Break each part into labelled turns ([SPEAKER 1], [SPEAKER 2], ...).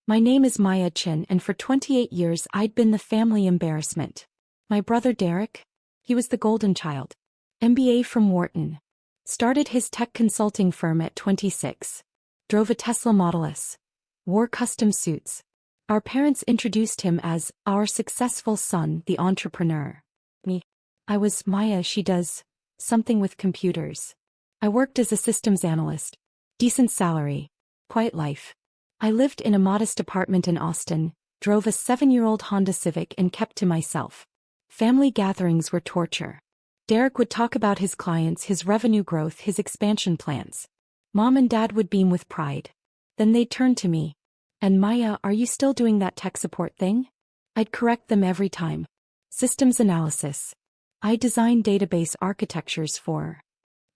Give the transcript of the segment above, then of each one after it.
[SPEAKER 1] My name is Maya Chin, and for 28 years I'd been the family embarrassment. My brother Derek? He was the golden child. MBA from Wharton. Started his tech consulting firm at 26. Drove a Tesla Model S. Wore custom suits. Our parents introduced him as our successful son, the entrepreneur. Me. I was Maya. She does something with computers. I worked as a systems analyst. Decent salary. Quiet life. I lived in a modest apartment in Austin, drove a 7-year-old Honda Civic and kept to myself. Family gatherings were torture. Derek would talk about his clients, his revenue growth, his expansion plans. Mom and Dad would beam with pride. Then they'd turn to me. And Maya, are you still doing that tech support thing? I'd correct them every time. Systems analysis. I designed database architectures for.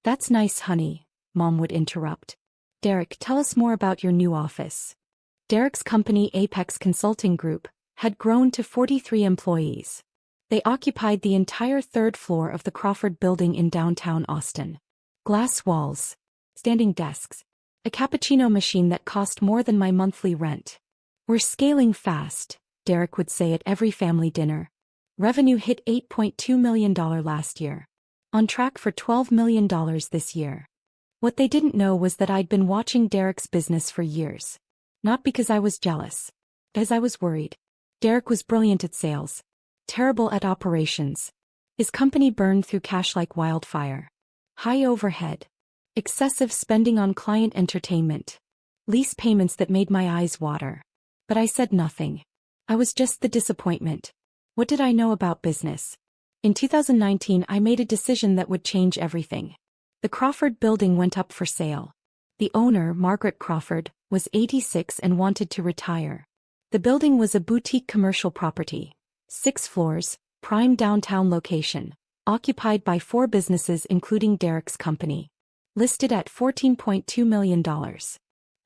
[SPEAKER 1] That's nice, honey, Mom would interrupt. Derek, tell us more about your new office. Derek's company, Apex Consulting Group, had grown to 43 employees. They occupied the entire third floor of the Crawford Building in downtown Austin. Glass walls. Standing desks. A cappuccino machine that cost more than my monthly rent. We're scaling fast, Derek would say at every family dinner. Revenue hit $8.2 million last year. On track for $12 million this year. What they didn't know was that I'd been watching Derek's business for years. Not because I was jealous. Because I was worried. Derek was brilliant at sales. Terrible at operations. His company burned through cash like wildfire. High overhead. Excessive spending on client entertainment. Lease payments that made my eyes water. But I said nothing. I was just the disappointment. What did I know about business? In 2019 I made a decision that would change everything. The Crawford Building went up for sale. The owner, Margaret Crawford, was 86 and wanted to retire. The building was a boutique commercial property. 6 floors, prime downtown location. Occupied by 4 businesses including Derek's company. Listed at $14.2 million.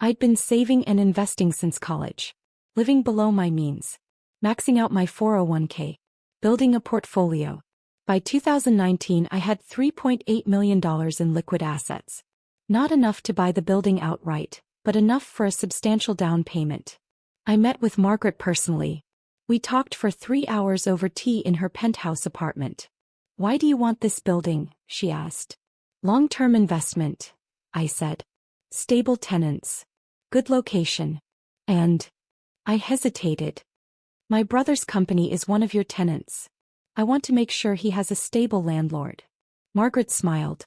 [SPEAKER 1] I'd been saving and investing since college. Living below my means. Maxing out my 401k. Building a portfolio. By 2019 I had $3.8 million in liquid assets. Not enough to buy the building outright, but enough for a substantial down payment. I met with Margaret personally. We talked for 3 hours over tea in her penthouse apartment. Why do you want this building? She asked. Long-term investment, I said. Stable tenants. Good location. And I hesitated. My brother's company is one of your tenants. I want to make sure he has a stable landlord. Margaret smiled.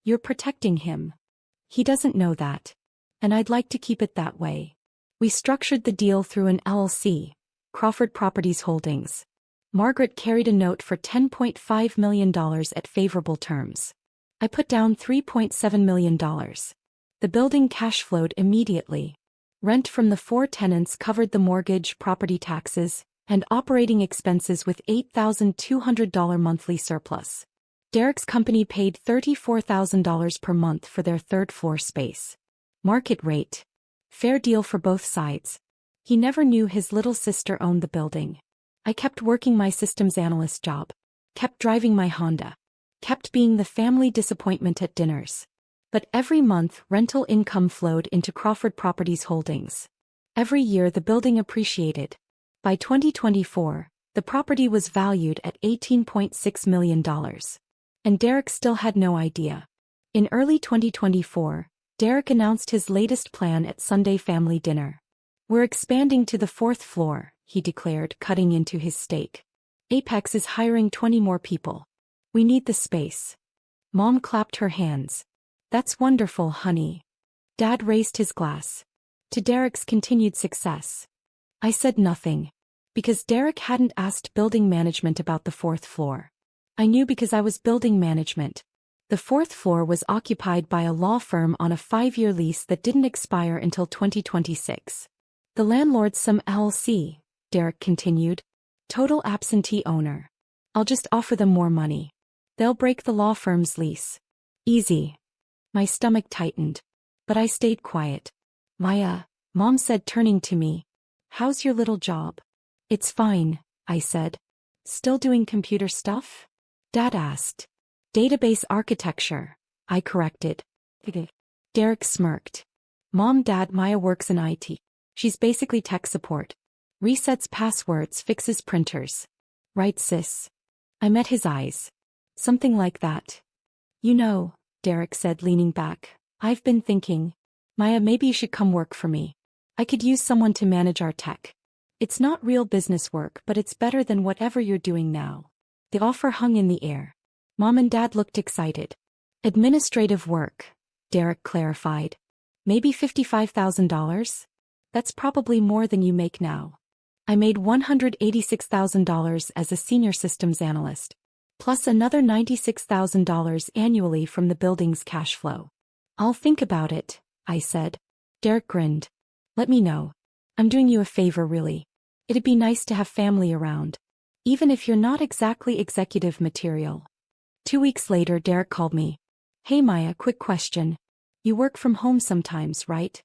[SPEAKER 1] You're protecting him. He doesn't know that. And I'd like to keep it that way. We structured the deal through an LLC, Crawford Properties Holdings. Margaret carried a note for $10.5 million at favorable terms. I put down $3.7 million. The building cash flowed immediately. Rent from the 4 tenants covered the mortgage, property taxes, and operating expenses with $8,200 monthly surplus. Derek's company paid $34,000 per month for their third floor space. Market rate. Fair deal for both sides. He never knew his little sister owned the building. I kept working my systems analyst job. Kept driving my Honda. Kept being the family disappointment at dinners. But every month rental income flowed into Crawford Properties Holdings. Every year the building appreciated. By 2024, the property was valued at $18.6 million. And Derek still had no idea. In early 2024, Derek announced his latest plan at Sunday family dinner. We're expanding to the 4th floor, he declared, cutting into his steak. Apex is hiring 20 more people. We need the space. Mom clapped her hands. That's wonderful, honey. Dad raised his glass. To Derek's continued success. I said nothing. Because Derek hadn't asked building management about the 4th floor. I knew because I was building management. The 4th floor was occupied by a law firm on a 5-year lease that didn't expire until 2026. The landlord's some LLC, Derek continued. Total absentee owner. I'll just offer them more money. They'll break the law firm's lease. Easy. My stomach tightened. But I stayed quiet. Maya, Mom said, turning to me. How's your little job? It's fine, I said. Still doing computer stuff? Dad asked. Database architecture, I corrected. Derek smirked. Mom, Dad, Maya works in IT. She's basically tech support. Resets passwords, fixes printers. Right, sis? I met his eyes. Something like that. You know, Derek said, leaning back, I've been thinking. Maya, maybe you should come work for me. I could use someone to manage our tech. It's not real business work, but it's better than whatever you're doing now. The offer hung in the air. Mom and Dad looked excited. Administrative work, Derek clarified. Maybe $55,000? That's probably more than you make now. I made $186,000 as a senior systems analyst, plus another $96,000 annually from the building's cash flow. I'll think about it, I said. Derek grinned. Let me know. I'm doing you a favor, really. It'd be nice to have family around, even if you're not exactly executive material. 2 weeks later, Derek called me. Hey Maya, quick question. You work from home sometimes, right?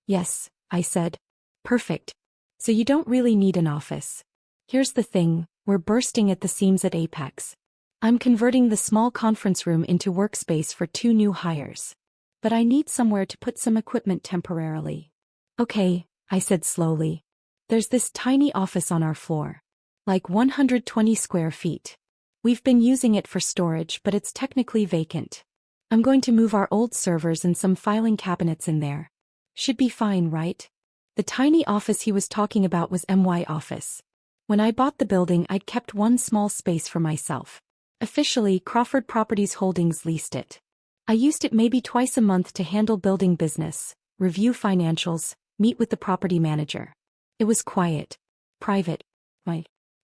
[SPEAKER 1] Yes, I said. Perfect. So you don't really need an office. Here's the thing, we're bursting at the seams at Apex. I'm converting the small conference room into workspace for 2 new hires. But I need somewhere to put some equipment temporarily. Okay, I said slowly. There's this tiny office on our floor. Like 120 square feet. We've been using it for storage, but it's technically vacant. I'm going to move our old servers and some filing cabinets in there. Should be fine, right? The tiny office he was talking about was MY Office. When I bought the building, I'd kept one small space for myself. Officially, Crawford Properties Holdings leased it. I used it maybe twice a month to handle building business, review financials, meet with the property manager. It was quiet. Private.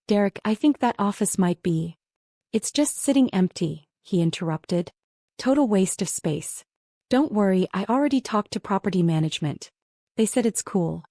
[SPEAKER 1] Derek, I think that office might be. It's just sitting empty, he interrupted. Total waste of space. Don't worry, I already talked to property management. They said it's cool.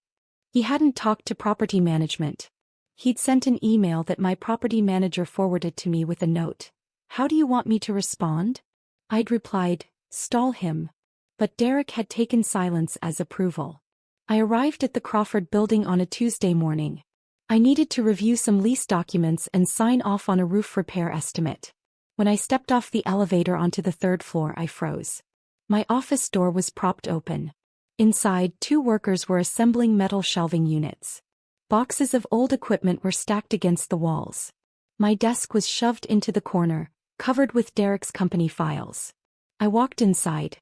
[SPEAKER 1] He hadn't talked to property management. He'd sent an email that my property manager forwarded to me with a note. How do you want me to respond? I'd replied, stall him. But Derek had taken silence as approval. I arrived at the Crawford building on a Tuesday morning. I needed to review some lease documents and sign off on a roof repair estimate. When I stepped off the elevator onto the 3rd floor, I froze. My office door was propped open. Inside, 2 workers were assembling metal shelving units. Boxes of old equipment were stacked against the walls. My desk was shoved into the corner, covered with Derek's company files. I walked inside.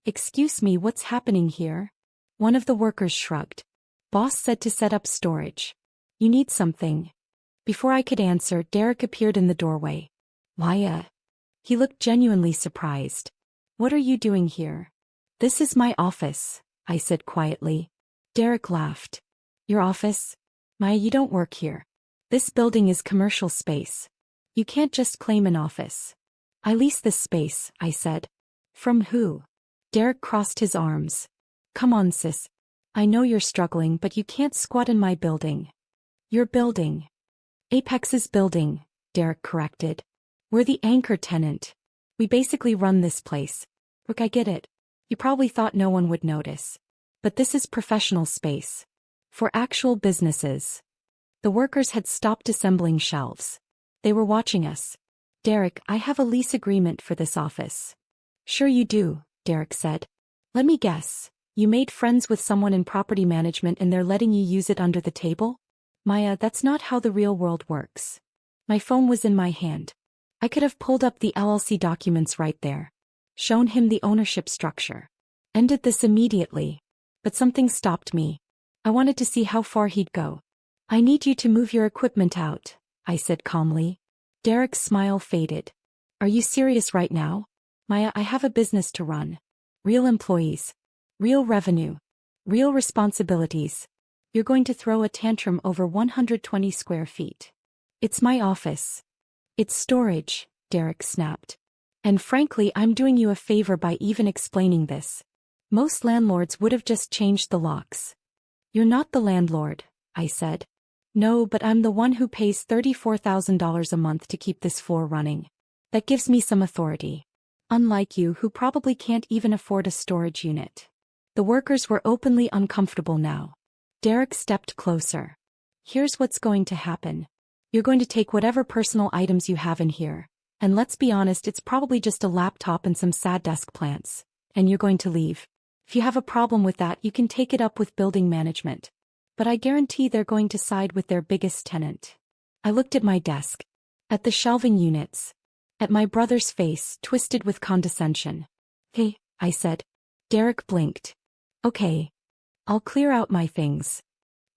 [SPEAKER 1] Excuse me, what's happening here? One of the workers shrugged. Boss said to set up storage. You need something. Before I could answer, Derek appeared in the doorway. Maya. He looked genuinely surprised. What are you doing here? This is my office, I said quietly. Derek laughed. Your office? Maya, you don't work here. This building is commercial space. You can't just claim an office. I lease this space, I said. From who? Derek crossed his arms. Come on, sis. I know you're struggling, but you can't squat in my building. Your building. Apex's building, Derek corrected. We're the anchor tenant. We basically run this place. Look, I get it. You probably thought no one would notice. But this is professional space. For actual businesses. The workers had stopped assembling shelves. They were watching us. Derek, I have a lease agreement for this office. Sure you do, Derek said. Let me guess. You made friends with someone in property management and they're letting you use it under the table? Maya, that's not how the real world works. My phone was in my hand. I could have pulled up the LLC documents right there. Shown him the ownership structure. Ended this immediately. But something stopped me. I wanted to see how far he'd go. I need you to move your equipment out, I said calmly. Derek's smile faded. Are you serious right now? Maya, I have a business to run. Real employees. Real revenue. Real responsibilities. You're going to throw a tantrum over 120 square feet. It's my office. It's storage, Derek snapped. And frankly, I'm doing you a favor by even explaining this. Most landlords would have just changed the locks. You're not the landlord, I said. No, but I'm the one who pays $34,000 a month to keep this floor running. That gives me some authority. Unlike you, who probably can't even afford a storage unit. The workers were openly uncomfortable now. Derek stepped closer. Here's what's going to happen. You're going to take whatever personal items you have in here. And let's be honest, it's probably just a laptop and some sad desk plants. And you're going to leave. If you have a problem with that, you can take it up with building management. but I guarantee they're going to side with their biggest tenant. I looked at my desk, at the shelving units, at my brother's face twisted with condescension. Hey, I said. Derek blinked. Okay. I'll clear out my things.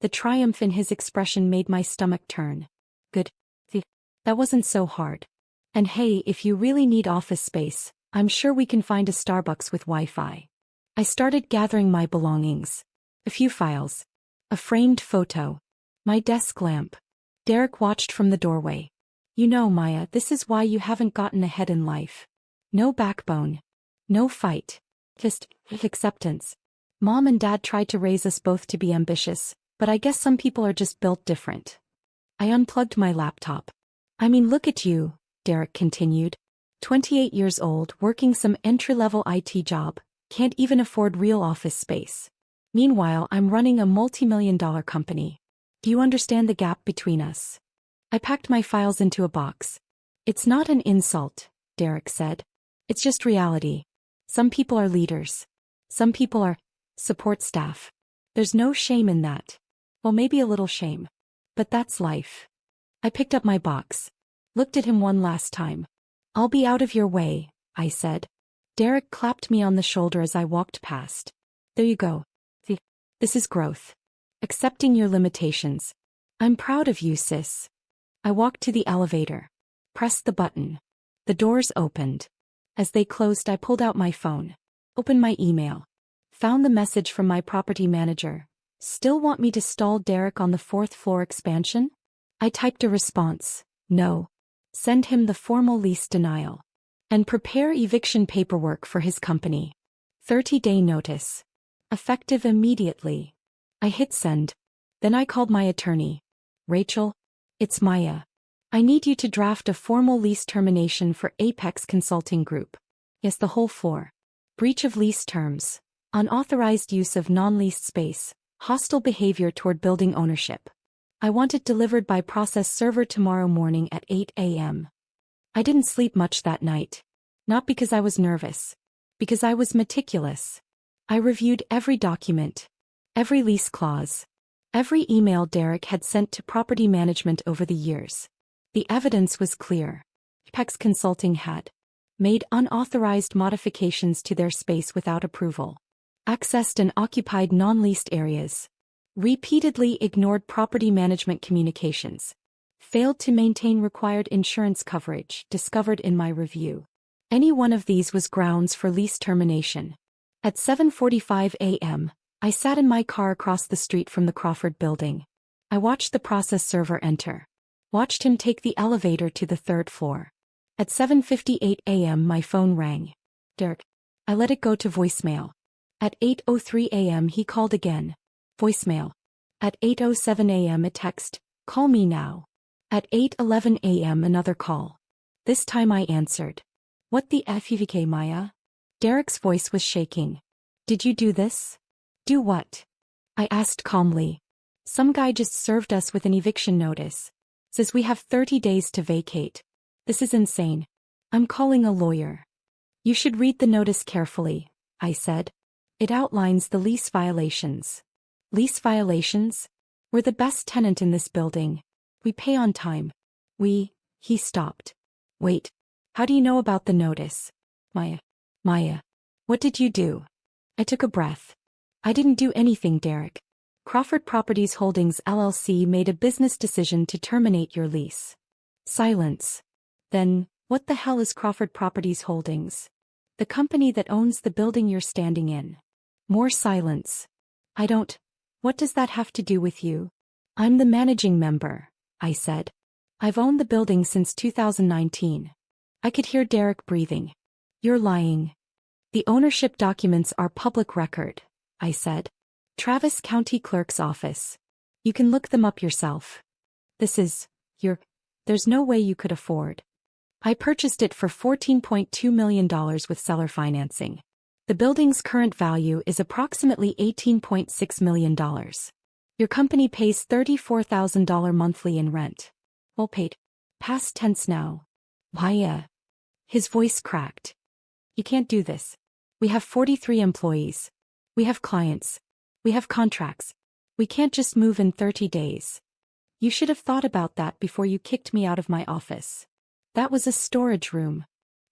[SPEAKER 1] The triumph in his expression made my stomach turn. Good. That wasn't so hard. And hey, if you really need office space, I'm sure we can find a Starbucks with Wi-Fi. I started gathering my belongings. A few files. A framed photo. My desk lamp. Derek watched from the doorway. You know, Maya, this is why you haven't gotten ahead in life. No backbone. No fight. Just acceptance. Mom and Dad tried to raise us both to be ambitious, but I guess some people are just built different. I unplugged my laptop. I mean, look at you, Derek continued. 28 years old, working some entry-level IT job, can't even afford real office space. Meanwhile, I'm running a multi-million-dollar company. Do you understand the gap between us? I packed my files into a box. It's not an insult, Derek said. It's just reality. Some people are leaders. Some people are support staff. There's no shame in that. Well, maybe a little shame. But that's life. I picked up my box. Looked at him one last time. I'll be out of your way, I said. Derek clapped me on the shoulder as I walked past. There you go. See, this is growth. Accepting your limitations. I'm proud of you, sis. I walked to the elevator. Pressed the button. The doors opened. As they closed, I pulled out my phone. Opened my email. Found the message from my property manager. Still want me to stall Derek on the 4th floor expansion? I typed a response. No. Send him the formal lease denial. And prepare eviction paperwork for his company. 30-day notice. Effective immediately. I hit send. Then I called my attorney. Rachel, it's Maya. I need you to draft a formal lease termination for Apex Consulting Group. Yes, the whole floor. Breach of lease terms. Unauthorized use of non-leased space. Hostile behavior toward building ownership. I want it delivered by process server tomorrow morning at 8 a.m. I didn't sleep much that night. Not because I was nervous. Because I was meticulous. I reviewed every document. Every lease clause. Every email Derek had sent to property management over the years. The evidence was clear. Apex Consulting had made unauthorized modifications to their space without approval. Accessed and occupied non-leased areas. Repeatedly ignored property management communications. Failed to maintain required insurance coverage discovered in my review. Any one of these was grounds for lease termination. At 7:45 a.m., I sat in my car across the street from the Crawford building. I watched the process server enter. Watched him take the elevator to the 3rd floor. At 7:58 a.m. my phone rang. Derek. I let it go to voicemail. At 8:03 a.m. he called again. Voicemail. At 8:07 a.m. a text, call me now. At 8:11 a.m. another call. This time I answered. What the FVK, Maya? Derek's voice was shaking. Did you do this? Do what? I asked calmly. Some guy just served us with an eviction notice. Says we have 30 days to vacate. This is insane. I'm calling a lawyer. You should read the notice carefully, I said. It outlines the lease violations. Lease violations? We're the best tenant in this building. We pay on time. He stopped. Wait. How do you know about the notice? Maya. What did you do? I took a breath. I didn't do anything, Derek. Crawford Properties Holdings LLC made a business decision to terminate your lease. Silence. Then, what the hell is Crawford Properties Holdings? The company that owns the building you're standing in. More silence. What does that have to do with you? I'm the managing member, I said. I've owned the building since 2019. I could hear Derek breathing. You're lying. The ownership documents are public record, I said. Travis County Clerk's Office. You can look them up yourself. There's no way you could afford. I purchased it for $14.2 million with seller financing. The building's current value is approximately $18.6 million. Your company pays $34,000 monthly in rent. Well paid. Past tense now. Why? His voice cracked. You can't do this. We have 43 employees. We have clients. We have contracts. We can't just move in 30 days. You should have thought about that before you kicked me out of my office. That was a storage room.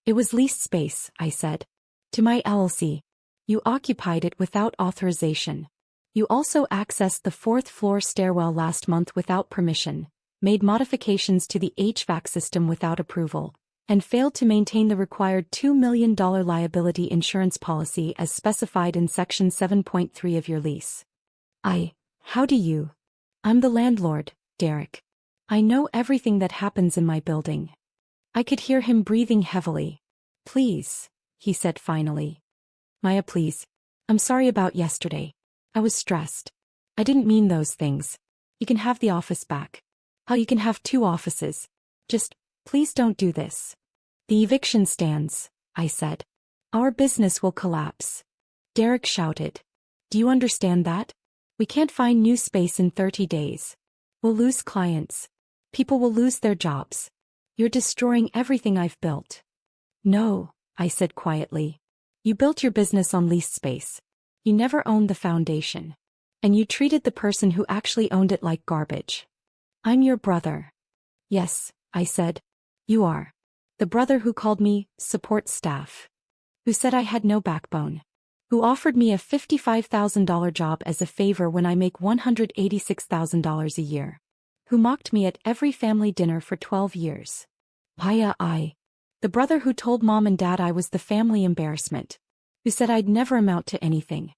[SPEAKER 1] It was leased space, I said. To my LLC. You occupied it without authorization. You also accessed the fourth-floor stairwell last month without permission, made modifications to the HVAC system without approval, and failed to maintain the required $2 million liability insurance policy as specified in Section 7.3 of your lease. How do you? I'm the landlord, Derek. I know everything that happens in my building. I could hear him breathing heavily. Please, he said finally. Maya, please. I'm sorry about yesterday. I was stressed. I didn't mean those things. You can have the office back. You can have 2 offices. Just, please don't do this. The eviction stands, I said. Our business will collapse. Derek shouted. Do you understand that? We can't find new space in 30 days. We'll lose clients. People will lose their jobs. You're destroying everything I've built. No, I said quietly. You built your business on leased space. You never owned the foundation. And you treated the person who actually owned it like garbage. I'm your brother. Yes, I said. You are. The brother who called me support staff. Who said I had no backbone. Who offered me a $55,000 job as a favor when I make $186,000 a year. Who mocked me at every family dinner for 12 years. The brother who told Mom and Dad I was the family embarrassment. Who said I'd never amount to anything.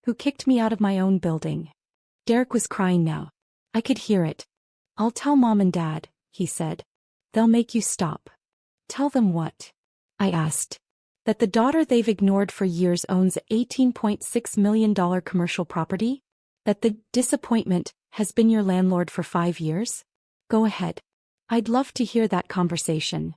[SPEAKER 1] Who kicked me out of my own building. Derek was crying now. I could hear it. I'll tell Mom and Dad, he said. They'll make you stop. Tell them what? I asked. That the daughter they've ignored for years owns a $18.6 million commercial property? That the disappointment has been your landlord for 5 years? Go ahead. I'd love to hear that conversation.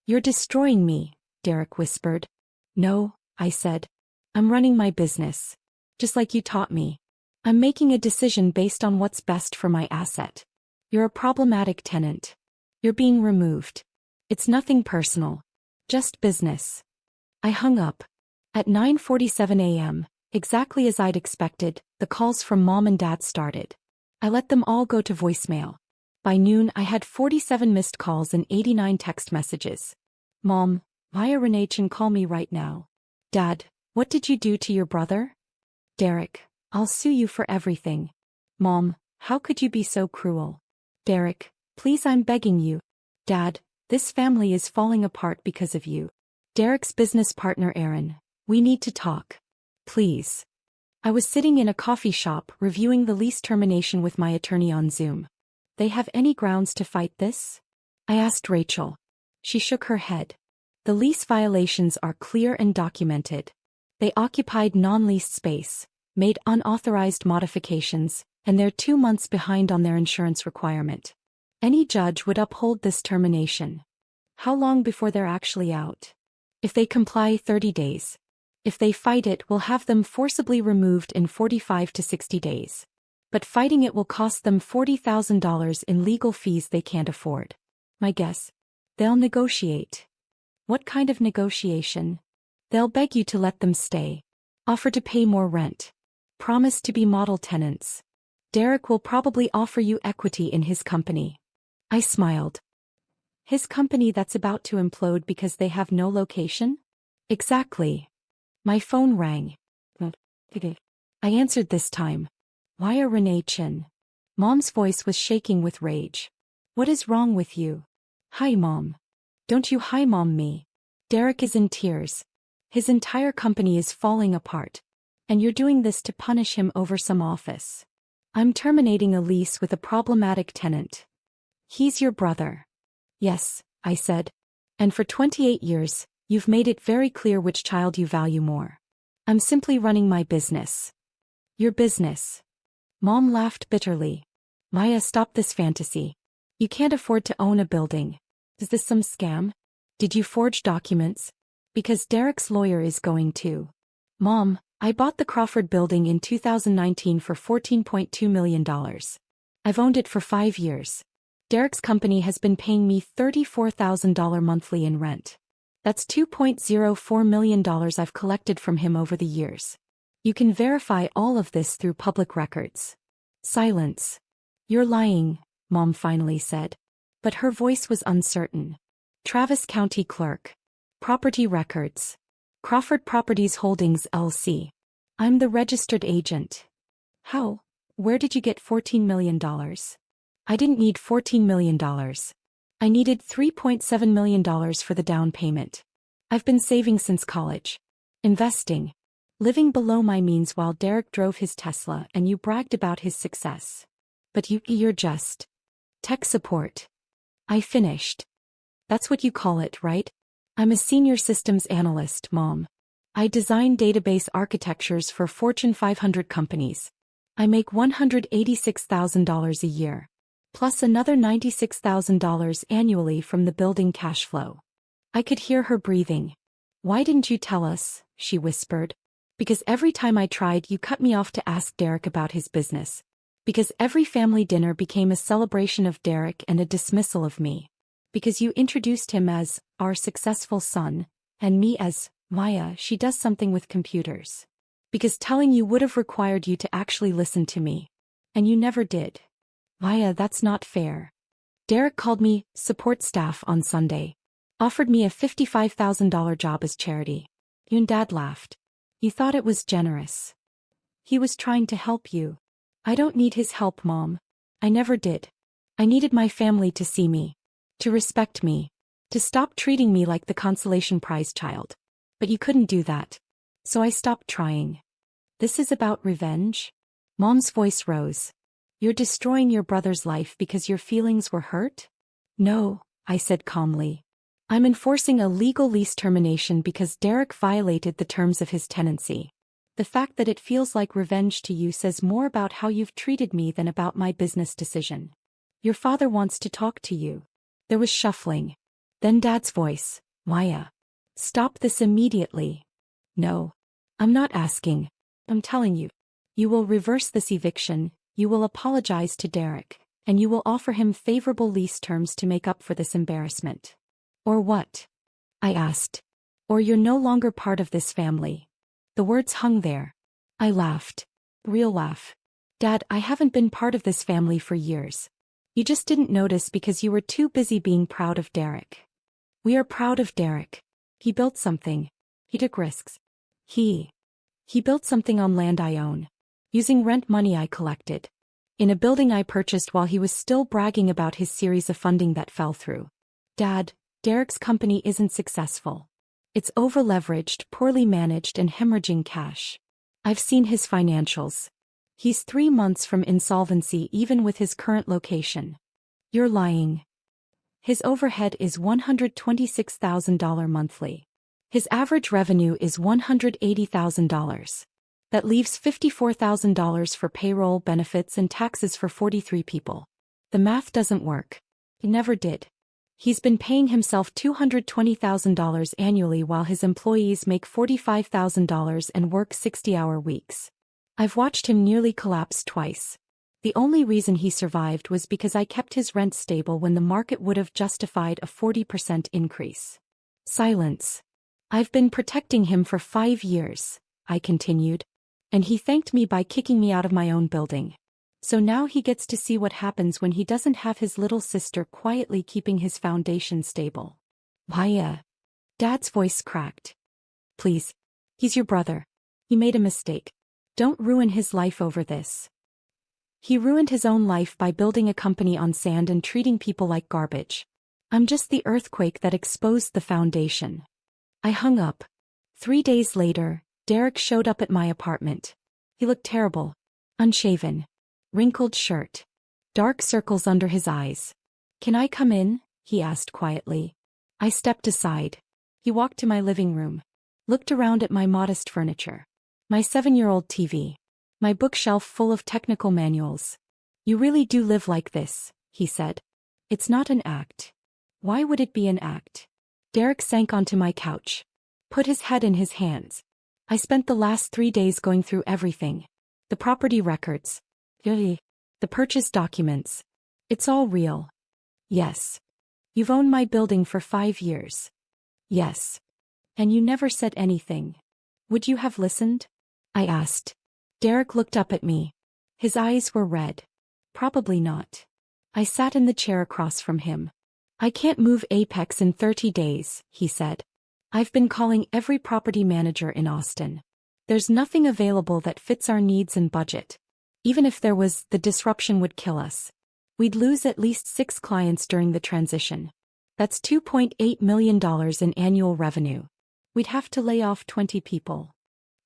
[SPEAKER 1] You're destroying me, Derek whispered. No, I said. I'm running my business. Just like you taught me. I'm making a decision based on what's best for my asset. You're a problematic tenant. You're being removed. It's nothing personal. Just business. I hung up. At 9:47 a.m., exactly as I'd expected, the calls from Mom and Dad started. I let them all go to voicemail. By noon I had 47 missed calls and 89 text messages. Mom, Maya Renachin, call me right now. Dad, what did you do to your brother? Derek, I'll sue you for everything. Mom, how could you be so cruel? Derek, please, I'm begging you. Dad, this family is falling apart because of you. Derek's business partner Aaron, we need to talk. Please. I was sitting in a coffee shop reviewing the lease termination with my attorney on Zoom. They have any grounds to fight this? I asked Rachel. She shook her head. The lease violations are clear and documented. They occupied non-leased space, made unauthorized modifications, and they're 2 months behind on their insurance requirement. Any judge would uphold this termination. How long before they're actually out? If they comply, 30 days. If they fight it, we'll have them forcibly removed in 45 to 60 days. But fighting it will cost them $40,000 in legal fees they can't afford. My guess? They'll negotiate. What kind of negotiation? They'll beg you to let them stay. Offer to pay more rent. Promise to be model tenants. Derek will probably offer you equity in his company. I smiled. His company that's about to implode because they have no location? Exactly. My phone rang. I answered this time. Maya Renachin. Mom's voice was shaking with rage. What is wrong with you? Hi, Mom. Don't you hi Mom me. Derek is in tears. His entire company is falling apart. And you're doing this to punish him over some office. I'm terminating a lease with a problematic tenant. He's your brother. Yes, I said. And for 28 years, you've made it very clear which child you value more. I'm simply running my business. Your business. Mom laughed bitterly. Maya, stop this fantasy. You can't afford to own a building. Is this some scam? Did you forge documents? Because Derek's lawyer is going to. Mom, I bought the Crawford building in 2019 for $14.2 million. I've owned it for 5 years. Derek's company has been paying me $34,000 monthly in rent. That's $2.04 million I've collected from him over the years. You can verify all of this through public records. Silence. You're lying, Mom finally said. But her voice was uncertain. Travis County Clerk. Property records. Crawford Properties Holdings LC. I'm the registered agent. How? Where did you get $14 million? I didn't need $14 million. I needed $3.7 million for the down payment. I've been saving since college. Investing. Living below my means while Derek drove his Tesla and you bragged about his success. But you're just tech support. I finished. That's what you call it, right? I'm a senior systems analyst, Mom. I design database architectures for Fortune 500 companies. I make $186,000 a year, plus another $96,000 annually from the building cash flow. I could hear her breathing. Why didn't you tell us? She whispered. Because every time I tried, you cut me off to ask Derek about his business. Because every family dinner became a celebration of Derek and a dismissal of me. Because you introduced him as our successful son, and me as Maya, she does something with computers. Because telling you would have required you to actually listen to me. And you never did. Maya, that's not fair. Derek called me support staff on Sunday. Offered me a $55,000 job as charity. You and Dad laughed. You thought it was generous. He was trying to help you. I don't need his help, Mom. I never did. I needed my family to see me. To respect me. To stop treating me like the consolation prize child. But you couldn't do that. So I stopped trying. This is about revenge? Mom's voice rose. You're destroying your brother's life because your feelings were hurt? No, I said calmly. I'm enforcing a legal lease termination because Derek violated the terms of his tenancy. The fact that it feels like revenge to you says more about how you've treated me than about my business decision. Your father wants to talk to you. There was shuffling. Then Dad's voice. Maya. Stop this immediately. No. I'm not asking. I'm telling you. You will reverse this eviction, you will apologize to Derek, and you will offer him favorable lease terms to make up for this embarrassment. Or what? I asked. Or you're no longer part of this family. The words hung there. I laughed. Real laugh. Dad, I haven't been part of this family for years. You just didn't notice because you were too busy being proud of Derek. We are proud of Derek. He built something. He took risks. He built something on land I own. Using rent money I collected. In a building I purchased while he was still bragging about his series of funding that fell through. Dad, Derek's company isn't successful. It's over-leveraged, poorly managed and hemorrhaging cash. I've seen his financials. He's 3 months from insolvency even with his current location. You're lying. His overhead is $126,000 monthly. His average revenue is $180,000. That leaves $54,000 for payroll, benefits and taxes for 43 people. The math doesn't work. It never did. He's been paying himself $220,000 annually while his employees make $45,000 and work 60-hour weeks. I've watched him nearly collapse twice. The only reason he survived was because I kept his rent stable when the market would have justified a 40% increase. Silence. I've been protecting him for 5 years, I continued. And he thanked me by kicking me out of my own building. So now he gets to see what happens when he doesn't have his little sister quietly keeping his foundation stable. Maya. Dad's voice cracked. Please. He's your brother. He made a mistake. Don't ruin his life over this. He ruined his own life by building a company on sand and treating people like garbage. I'm just the earthquake that exposed the foundation. I hung up. 3 days later, Derek showed up at my apartment. He looked terrible. Unshaven. Wrinkled shirt. Dark circles under his eyes. Can I come in? He asked quietly. I stepped aside. He walked to my living room. Looked around at my modest furniture. My 7-year-old TV. My bookshelf full of technical manuals. You really do live like this, he said. It's not an act. Why would it be an act? Derek sank onto my couch. Put his head in his hands. I spent the last 3 days going through everything. The property records. The purchase documents. It's all real. Yes. You've owned my building for 5 years. Yes. And you never said anything. Would you have listened? I asked. Derek looked up at me. His eyes were red. Probably not. I sat in the chair across from him. I can't move Apex in 30 days, he said. I've been calling every property manager in Austin. There's nothing available that fits our needs and budget. Even if there was, the disruption would kill us. We'd lose at least 6 clients during the transition. That's $2.8 million in annual revenue. We'd have to lay off 20 people.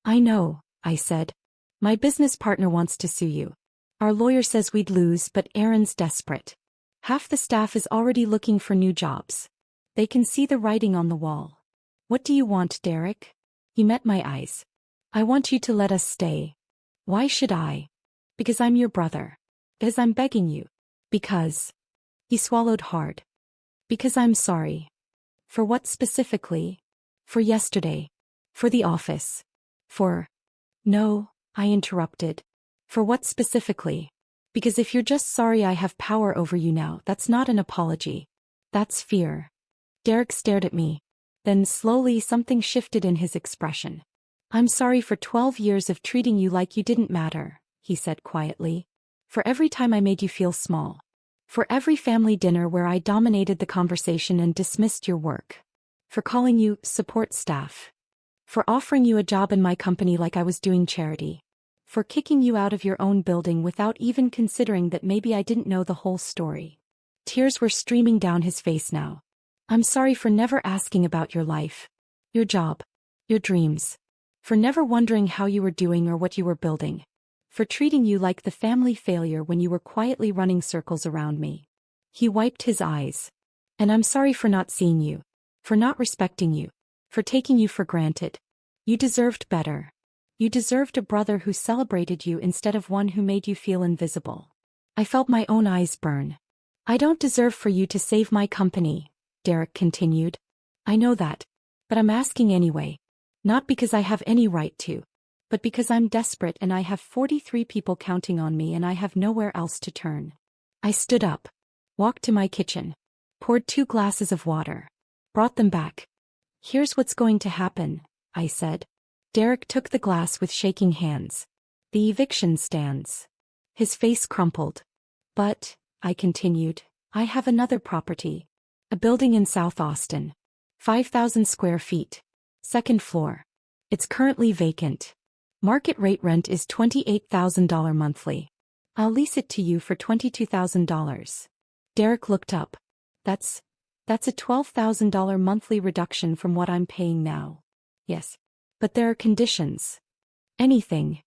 [SPEAKER 1] I know, I said. My business partner wants to sue you. Our lawyer says we'd lose, but Aaron's desperate. Half the staff is already looking for new jobs. They can see the writing on the wall. What do you want, Derek? He met my eyes. I want you to let us stay. Why should I? Because I'm your brother. Because I'm begging you. Because. He swallowed hard. Because I'm sorry. For what specifically? For yesterday. For the office. For. No, I interrupted. For what specifically? Because if you're just sorry I have power over you now, that's not an apology. That's fear. Derek stared at me. Then slowly something shifted in his expression. I'm sorry for 12 years of treating you like you didn't matter, he said quietly. For every time I made you feel small. For every family dinner where I dominated the conversation and dismissed your work. For calling you support staff. For offering you a job in my company like I was doing charity. For kicking you out of your own building without even considering that maybe I didn't know the whole story. Tears were streaming down his face now. I'm sorry for never asking about your life. Your job. Your dreams. For never wondering how you were doing or what you were building. For treating you like the family failure when you were quietly running circles around me. He wiped his eyes. And I'm sorry for not seeing you. For not respecting you. For taking you for granted. You deserved better. You deserved a brother who celebrated you instead of one who made you feel invisible. I felt my own eyes burn. I don't deserve for you to save my company, Derek continued. I know that. But I'm asking anyway. Not because I have any right to. But because I'm desperate and I have 43 people counting on me and I have nowhere else to turn. I stood up. Walked to my kitchen. Poured 2 glasses of water. Brought them back. Here's what's going to happen, I said. Derek took the glass with shaking hands. The eviction stands. His face crumpled. But, I continued, I have another property. A building in South Austin. 5,000 square feet. 2nd floor. It's currently vacant. Market rate rent is $28,000 monthly. I'll lease it to you for $22,000. Derek looked up. That's a $12,000 monthly reduction from what I'm paying now. Yes. But there are conditions. Anything.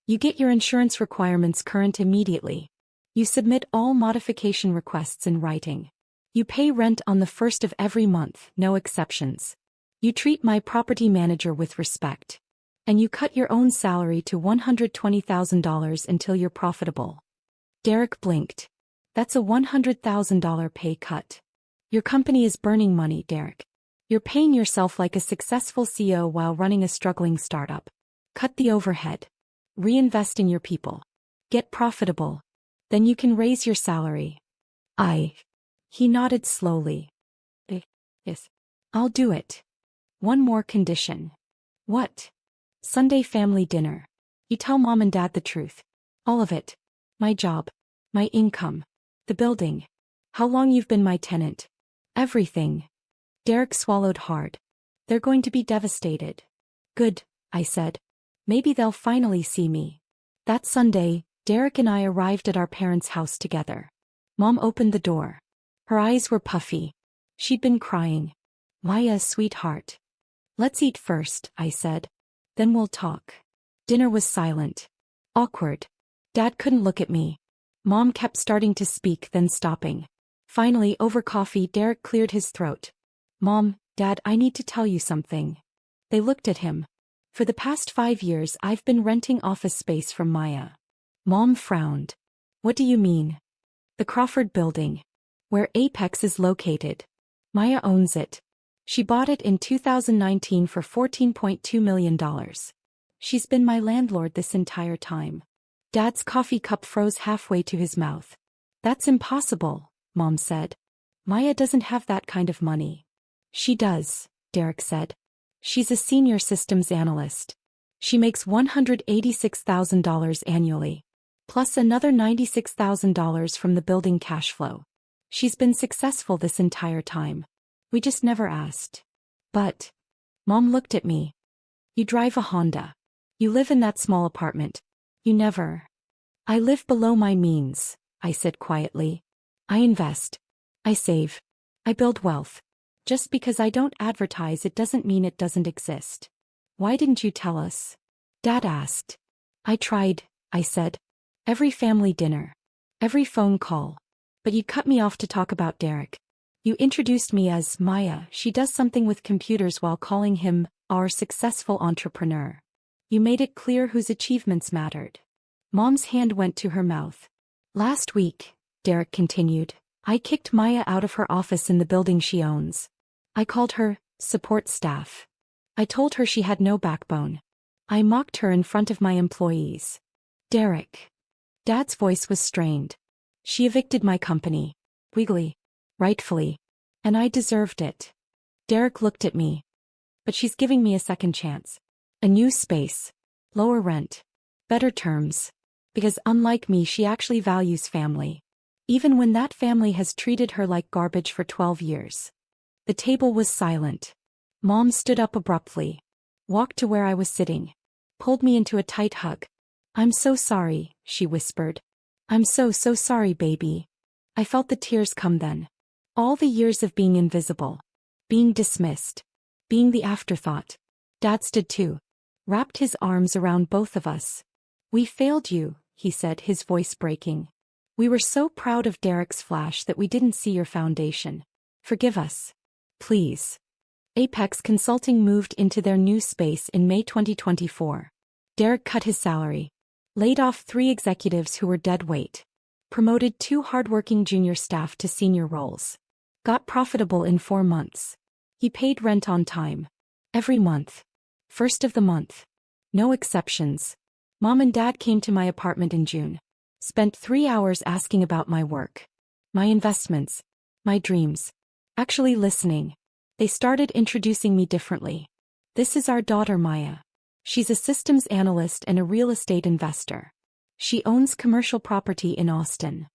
[SPEAKER 1] You get your insurance requirements current immediately. You submit all modification requests in writing. You pay rent on the 1st of every month, no exceptions. You treat my property manager with respect. And you cut your own salary to $120,000 until you're profitable. Derek blinked. That's a $100,000 pay cut. Your company is burning money, Derek. You're paying yourself like a successful CEO while running a struggling startup. Cut the overhead. Reinvest in your people. Get profitable. Then you can raise your salary. He nodded slowly. Yes. I'll do it. One more condition. What? Sunday family dinner. You tell Mom and Dad the truth. All of it. My job. My income. The building. How long you've been my tenant. Everything. Derek swallowed hard. They're going to be devastated. Good, I said. Maybe they'll finally see me. That Sunday, Derek and I arrived at our parents' house together. Mom opened the door. Her eyes were puffy. She'd been crying. Maya, sweetheart. Let's eat first, I said. Then we'll talk. Dinner was silent. Awkward. Dad couldn't look at me. Mom kept starting to speak, then stopping. Finally, over coffee, Derek cleared his throat. Mom, Dad, I need to tell you something. They looked at him. For the past 5 years, I've been renting office space from Maya. Mom frowned. What do you mean? The Crawford Building. Where Apex is located. Maya owns it. She bought it in 2019 for $14.2 million. She's been my landlord this entire time. Dad's coffee cup froze halfway to his mouth. That's impossible, Mom said. Maya doesn't have that kind of money. She does, Derek said. She's a senior systems analyst. She makes $186,000 annually. plus another $96,000 from the building cash flow. She's been successful this entire time. We just never asked. But, Mom looked at me. You drive a Honda. You live in that small apartment. You never. I live below my means, I said quietly. I invest. I save. I build wealth. Just because I don't advertise it doesn't mean it doesn't exist. Why didn't you tell us? Dad asked. I tried, I said. Every family dinner. Every phone call. But you cut me off to talk about Derek. You introduced me as Maya. She does something with computers while calling him our successful entrepreneur. You made it clear whose achievements mattered. Mom's hand went to her mouth. Last week, Derek continued, I kicked Maya out of her office in the building she owns. I called her support staff. I told her she had no backbone. I mocked her in front of my employees. Derek. Dad's voice was strained. She evicted my company. Legally. Rightfully. And I deserved it. Derek looked at me. But she's giving me a second chance. A new space. Lower rent. Better terms. Because unlike me, she actually values family. Even when that family has treated her like garbage for 12 years. The table was silent. Mom stood up abruptly. Walked to where I was sitting. Pulled me into a tight hug. I'm so sorry, she whispered. I'm so sorry, baby. I felt the tears come then. All the years of being invisible. Being dismissed. Being the afterthought. Dad stood too. Wrapped his arms around both of us. We failed you, he said, his voice breaking. We were so proud of Derek's flash that we didn't see your foundation. Forgive us. Please. Apex Consulting moved into their new space in May 2024. Derek cut his salary. Laid off 3 executives who were dead weight. Promoted 2 hardworking junior staff to senior roles. Got profitable in 4 months. He paid rent on time. Every month. First of the month. No exceptions. Mom and Dad came to my apartment in June. Spent 3 hours asking about my work. My investments. My dreams. Actually listening. They started introducing me differently. This is our daughter Maya. She's a systems analyst and a real estate investor. She owns commercial property in Austin.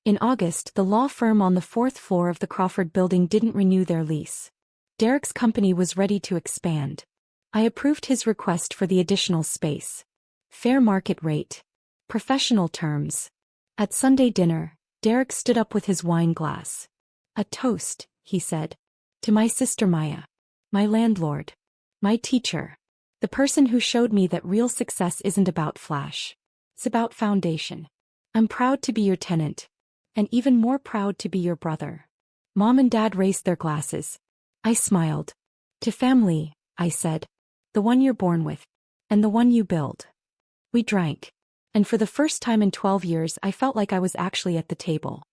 [SPEAKER 1] In August, the law firm on the 4th floor of the Crawford building didn't renew their lease. Derek's company was ready to expand. I approved his request for the additional space. Fair market rate. Professional terms. At Sunday dinner, Derek stood up with his wine glass. A toast, he said. To my sister Maya. My landlord. My teacher. The person who showed me that real success isn't about flash. It's about foundation. I'm proud to be your tenant. And even more proud to be your brother. Mom and Dad raised their glasses. I smiled. To family, I said. The one you're born with. And the one you build. We drank. And for the first time in 12 years I felt like I was actually at the table.